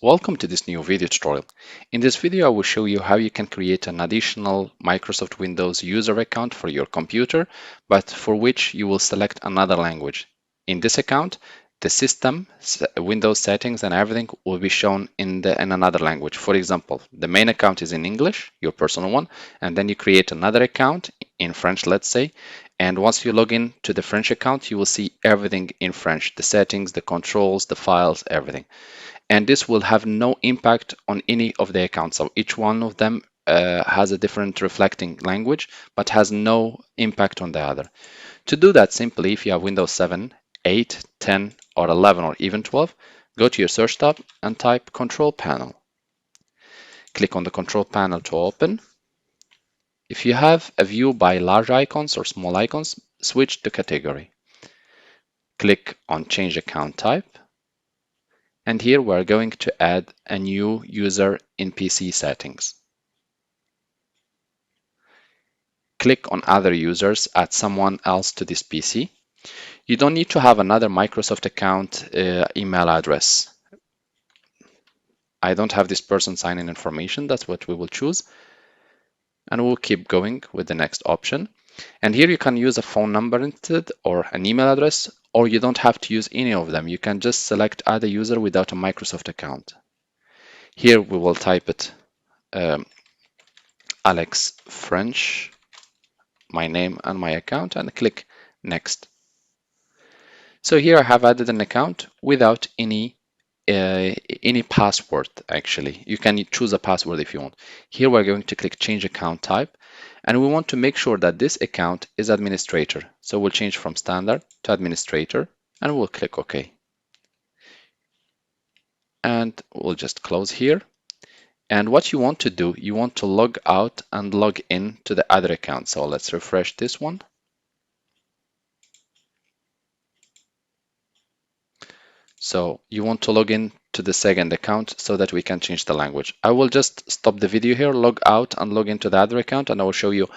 Welcome to this new video tutorial. In this video, I will show you how you can create an additional Microsoft Windows user account for your computer, but for which you will select another language. In this account, the system, Windows settings and everything will be shown in another language. For example, the main account is in English, your personal one, and then you create another account in French, let's say, and once you log in to the French account, you will see everything in French, the settings, the controls, the files, everything. And this will have no impact on any of the accounts. So each one of them has a different reflecting language, but has no impact on the other. To do that, simply, if you have Windows 7, 8, 10, or 11, or even 12, go to your search tab and type Control Panel. Click on the Control Panel to open. If you have a view by large icons or small icons, switch to category. Click on Change Account Type. And here we're going to add a new user in PC settings. Click on Other Users, add someone else to this PC. You don't need to have another Microsoft account email address. I don't have this person sign-in information, that's what we will choose. And we'll keep going with the next option. And here you can use a phone number instead or an email address, or you don't have to use any of them. You can just select Add a user without a Microsoft account. Here we will type it Alex French, my name and my account, and click Next. So here I have added an account without any password. Actually, you can choose a password if you want. Here we're going to click Change Account Type, and we want to make sure that this account is administrator. So we'll change from standard to administrator, and we'll click OK. And we'll just close here. And what you want to do, you want to log out and log in to the other account. So let's refresh this one. So you want to log in to the second account so that we can change the language. I will just stop the video here, log out and log into the other account, and I will show you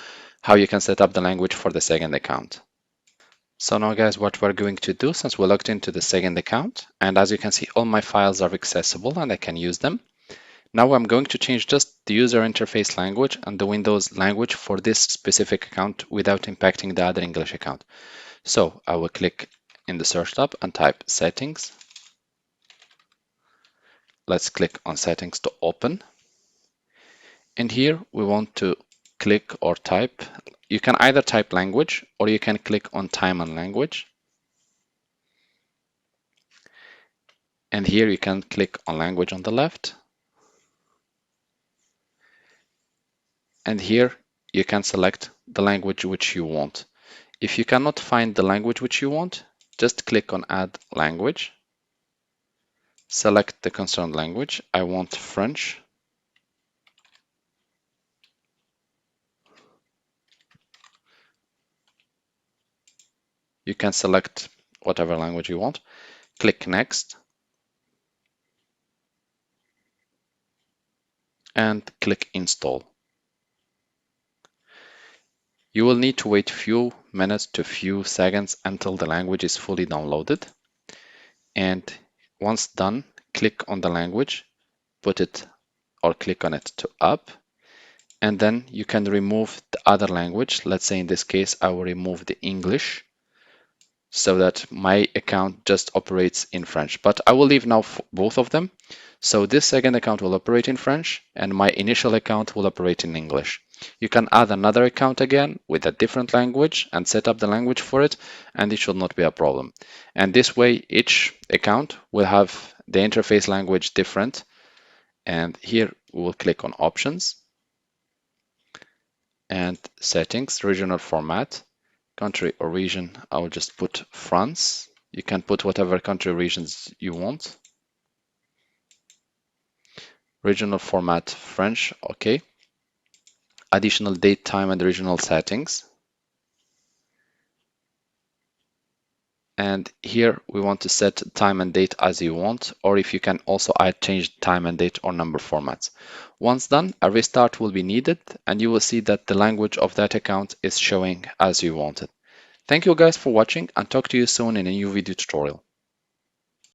how you can set up the language for the second account. So now guys, what we're going to do, since we logged into the second account, and as you can see, all my files are accessible and I can use them. Now I'm going to change just the user interface language and the Windows language for this specific account without impacting the other English account. So I will click in the search tab and type Settings. Let's click on Settings to open. And here we want to click or type. You can either type language or you can click on time and language. And here you can click on language on the left. And here you can select the language which you want. If you cannot find the language which you want, just click on Add Language. Select the concerned language. I want French. You can select whatever language you want. Click Next. And click Install. You will need to wait a few minutes to a few seconds until the language is fully downloaded. And once done, click on the language, put it or click on it to up, and then you can remove the other language. Let's say in this case, I will remove the English so that my account just operates in French, but I will leave now both of them. So this second account will operate in French and my initial account will operate in English. You can add another account again with a different language and set up the language for it, and it should not be a problem. And this way, each account will have the interface language different. And here we will click on Options and Settings, Regional Format, Country or Region. I will just put France. You can put whatever country regions you want. Regional format French, okay. Additional date, time, and regional settings. And here we want to set time and date as you want, or if you can also change time and date or number formats. Once done, a restart will be needed, and you will see that the language of that account is showing as you wanted. Thank you guys for watching and talk to you soon in a new video tutorial.